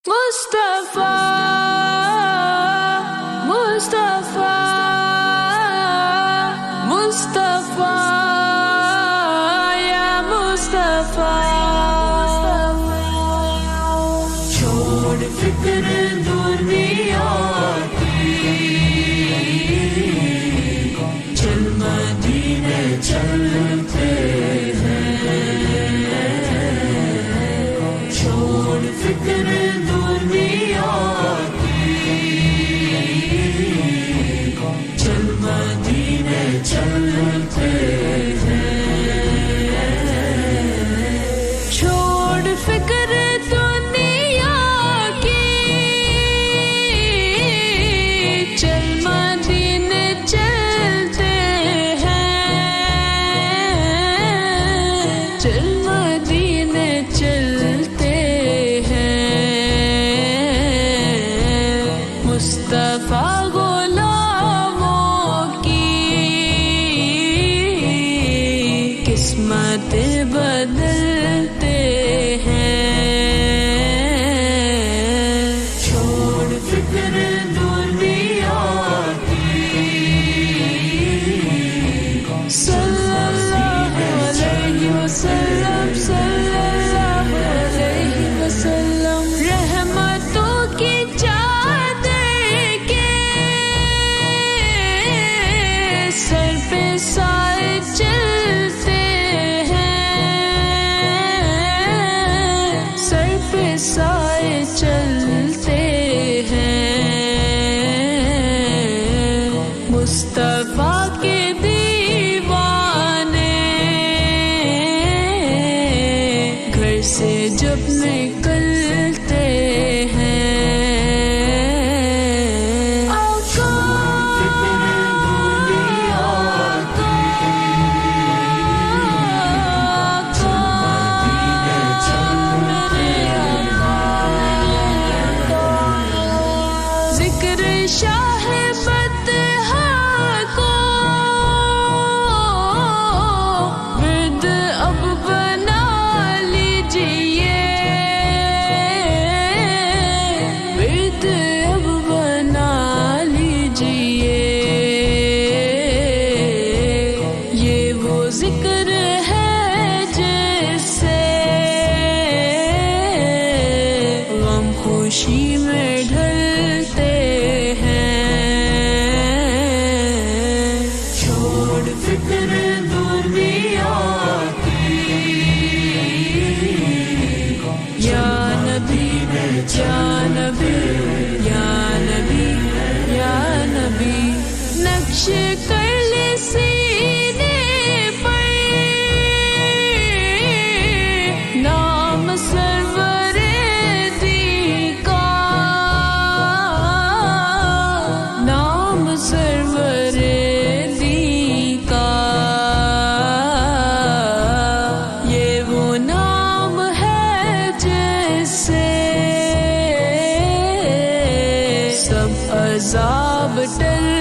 مصطفیٰ مصطفیٰ مصطفیٰ یا مصطفیٰ، چھوڑ فکر دنیا کی، چل مدینے چلتے ہیں، چھوڑ فکر دنیا کی، چل مدینے چلتے ہیں، چھوڑ فکر دنیا کی، چل مدینے چلتے ہیں، چل مدینے چلتے ہیں، مصطفیٰ غلاموں کی قسمت بدلتے ہیں، چھوڑ فکر دنیا کی، صلی اللہ علیہ وسلم، صلی اللہ علیہ وسلم، رحمتوں کی چادر کے سر پہ سائے چلتے ہیں، سر پہ سائے چلتے ہیں، مصطفیٰ کے دیوانے گھر سے جب نکلتے ہیں، آقا ذکر شاہ فتح کو ورد اب بنا لیجیے، ورد اب بنا لیجیے، یہ وہ ذکر ہے جس سے غم خوشی میں ڈھلتے ہیں، چھوڑ فکر دنیا کی، یا نبی یا نبی یا نبی یا نبی، نقش کر لے سینے پر نام سرور دی کا، نام سرور دی کا، یہ وہ نام ہے جس سے سب عذاب ٹل